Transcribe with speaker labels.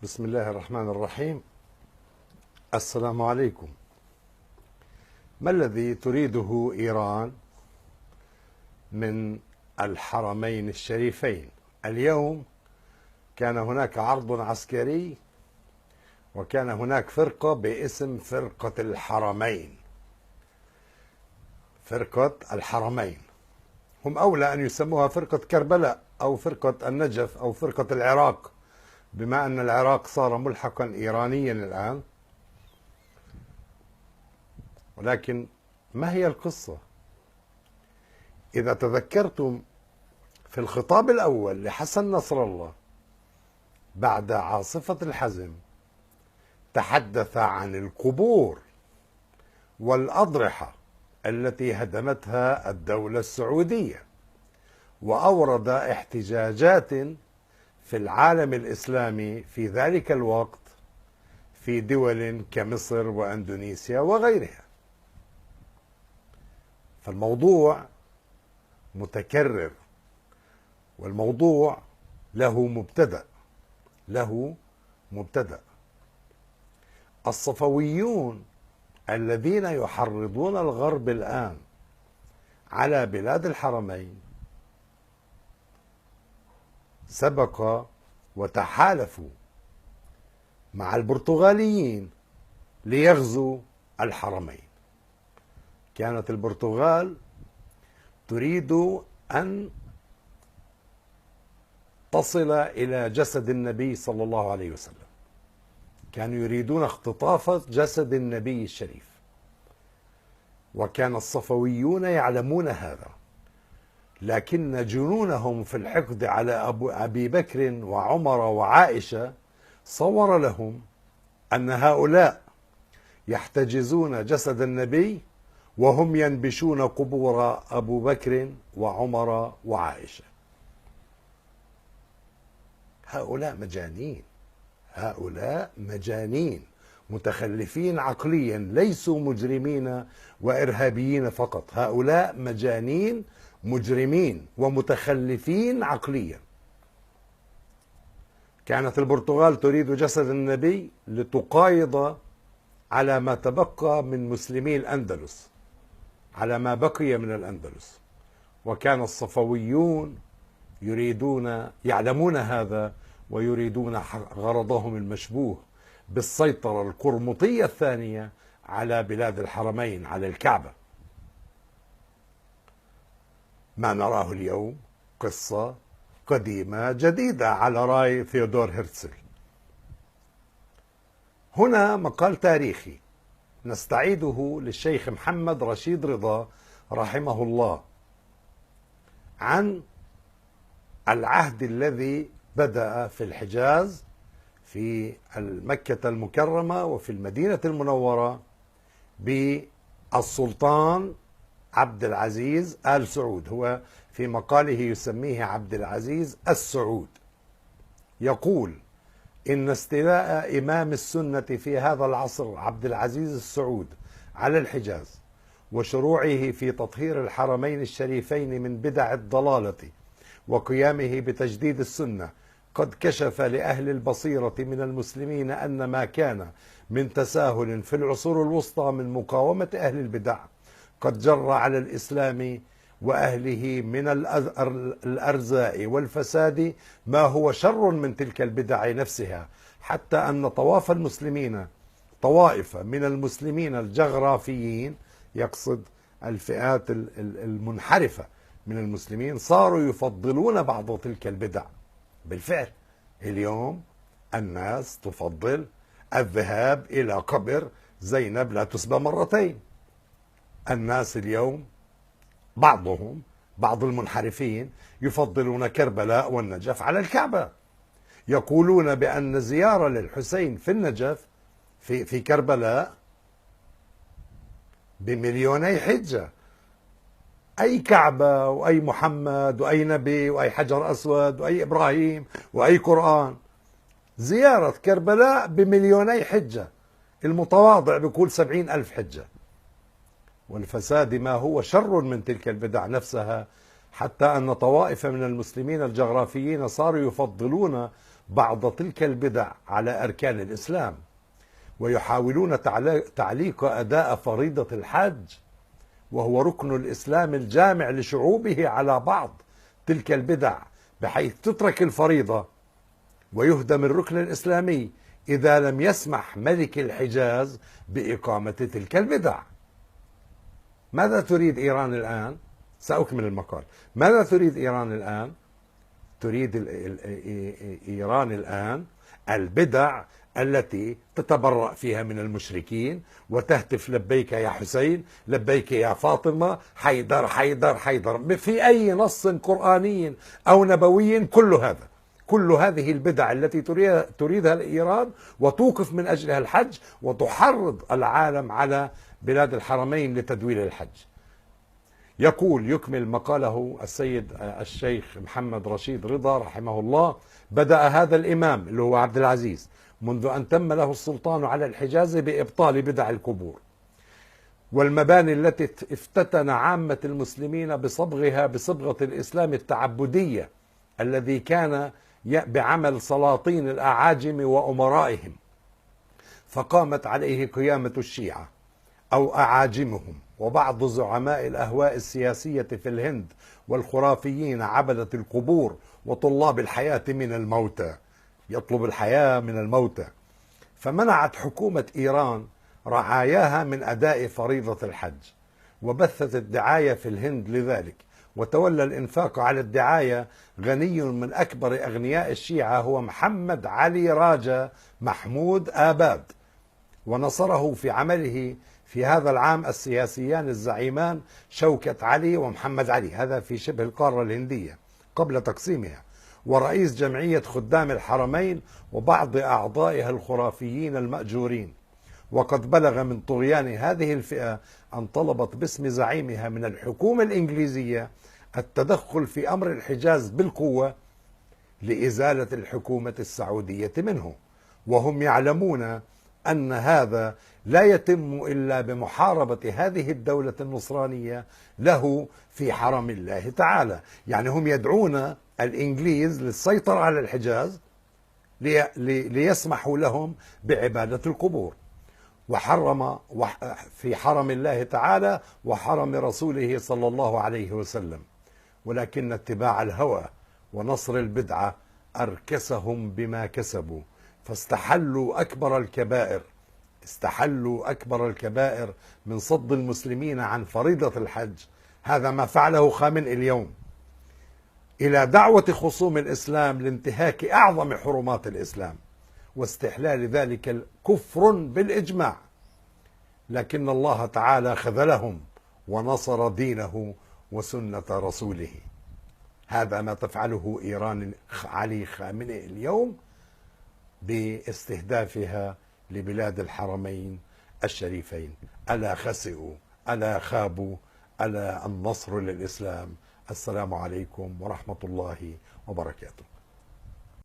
Speaker 1: بسم الله الرحمن الرحيم. السلام عليكم. ما الذي تريده إيران من الحرمين الشريفين؟ اليوم كان هناك عرض عسكري، وكان هناك فرقة باسم فرقة الحرمين. فرقة الحرمين هم أولى أن يسموها فرقة كربلاء أو فرقة النجف أو فرقة العراق، بما أن العراق صار ملحقا إيرانيا الآن. ولكن ما هي القصة؟ إذا تذكرتم في الخطاب الأول لحسن نصر الله بعد عاصفة الحزم، تحدث عن القبور والأضرحة التي هدمتها الدولة السعودية، وأورد احتجاجات في العالم الإسلامي في ذلك الوقت في دول كمصر وأندونيسيا وغيرها. فالموضوع متكرر، والموضوع له مبتدأ. الصفويون الذين يحرضون الغرب الآن على بلاد الحرمين سبق وتحالفوا مع البرتغاليين ليغزوا الحرمين. كانت البرتغال تريد أن تصل إلى جسد النبي صلى الله عليه وسلم، كانوا يريدون اختطاف جسد النبي الشريف، وكان الصفويون يعلمون هذا، لكن جنونهم في الحقد على أبي بكر وعمر وعائشة صور لهم أن هؤلاء يحتجزون جسد النبي وهم ينبشون قبور أبو بكر وعمر وعائشة. هؤلاء مجانين متخلفين عقليا، ليسوا مجرمين وإرهابيين فقط، هؤلاء مجانين مجرمين ومتخلفين عقليا. كانت البرتغال تريد جسد النبي لتقايض على ما تبقى من مسلمي الأندلس، على ما بقي من الأندلس، وكان الصفويون يعلمون هذا ويريدون غرضهم المشبوه بالسيطرة القرمطية الثانية على بلاد الحرمين، على الكعبة. ما نراه اليوم قصة قديمة جديدة على رأي ثيودور هرتزل. هنا مقال تاريخي نستعيده للشيخ محمد رشيد رضا رحمه الله عن العهد الذي بدأ في الحجاز، في مكة المكرمة وفي المدينة المنورة، بالسلطان عبد العزيز آل سعود. هو في مقاله يسميه عبد العزيز السعود. يقول إن استيلاء إمام السنة في هذا العصر عبد العزيز السعود على الحجاز وشروعه في تطهير الحرمين الشريفين من بدع الضلالة وقيامه بتجديد السنة قد كشف لأهل البصيرة من المسلمين أن ما كان من تساهل في العصور الوسطى من مقاومة أهل البدع قد جر على الإسلام وأهله من الأرزاء والفساد ما هو شر من تلك البدع نفسها، حتى أن طوائف من المسلمين الجغرافيين، يقصد الفئات المنحرفة من المسلمين، صاروا يفضلون بعض تلك البدع. بالفعل اليوم الناس تفضل الذهاب إلى قبر زينب لا تسبى مرتين. الناس اليوم بعض المنحرفين يفضلون كربلاء والنجف على الكعبة، يقولون بأن زيارة للحسين في النجف في كربلاء بمليوني حجة. أي كعبة وأي محمد وأي نبي وأي حجر أسود وأي إبراهيم وأي قرآن، زيارة كربلاء بمليوني حجة، المتواضع بيقول 70,000 حجة. والفساد ما هو شر من تلك البدع نفسها، حتى أن طوائف من المسلمين الجغرافيين صاروا يفضلون بعض تلك البدع على أركان الإسلام، ويحاولون تعليق أداء فريضة الحج وهو ركن الإسلام الجامع لشعوبه على بعض تلك البدع، بحيث تترك الفريضة ويهدم الركن الإسلامي إذا لم يسمح ملك الحجاز بإقامة تلك البدع. ماذا تريد إيران الآن؟ سأكمل المقال. ماذا تريد إيران الآن؟ تريد إيران الآن البدع التي تتبرأ فيها من المشركين وتهتف لبيك يا حسين، لبيك يا فاطمة، حيدر حيدر حيدر، في أي نص قرآني أو نبوي. كل هذه البدع التي تريدها إيران وتوقف من أجلها الحج وتحرض العالم على بلاد الحرمين لتدويل الحج. يكمل مقاله السيد الشيخ محمد رشيد رضا رحمه الله: بدأ هذا الإمام اللي هو عبد العزيز منذ أن تم له السلطان على الحجاز بإبطال بدع القبور والمباني التي افتتن عامة المسلمين بصبغة الإسلام التعبدية الذي كان بعمل سلاطين الأعاجم وأمرائهم، فقامت عليه قيامة الشيعة أو أعاجمهم وبعض زعماء الأهواء السياسية في الهند والخرافيين عبدة القبور وطلاب الحياة من الموتى، يطلب الحياة من الموتى. فمنعت حكومة إيران رعاياها من أداء فريضة الحج، وبثت الدعاية في الهند لذلك، وتولى الإنفاق على الدعاية غني من أكبر أغنياء الشيعة هو محمد علي راجا محمود آباد، ونصره في عمله في هذا العام السياسيان الزعيمان شوكت علي ومحمد علي، هذا في شبه القارة الهندية قبل تقسيمها، ورئيس جمعية خدام الحرمين وبعض أعضائها الخرافيين المأجورين. وقد بلغ من طغيان هذه الفئة أن طلبت باسم زعيمها من الحكومة الإنجليزية التدخل في أمر الحجاز بالقوة لإزالة الحكومة السعودية منه، وهم يعلمون أن هذا لا يتم إلا بمحاربة هذه الدولة النصرانية له في حرم الله تعالى. يعني هم يدعون الإنجليز للسيطرة على الحجاز ليسمحوا لهم بعبادة القبور، وحرم في حرم الله تعالى وحرم رسوله صلى الله عليه وسلم. ولكن اتباع الهوى ونصر البدعة أركسهم بما كسبوا، فاستحلوا أكبر الكبائر من صد المسلمين عن فريضة الحج. هذا ما فعله خامنئي اليوم، إلى دعوة خصوم الإسلام لانتهاك أعظم حرمات الإسلام واستحلال ذلك كفر بالإجماع. لكن الله تعالى خذلهم ونصر دينه وسنة رسوله. هذا ما تفعله إيران علي خامنئي اليوم باستهدافها لبلاد الحرمين الشريفين. ألا خسئوا، ألا خابوا، ألا النصر للإسلام. السلام عليكم ورحمة الله وبركاته.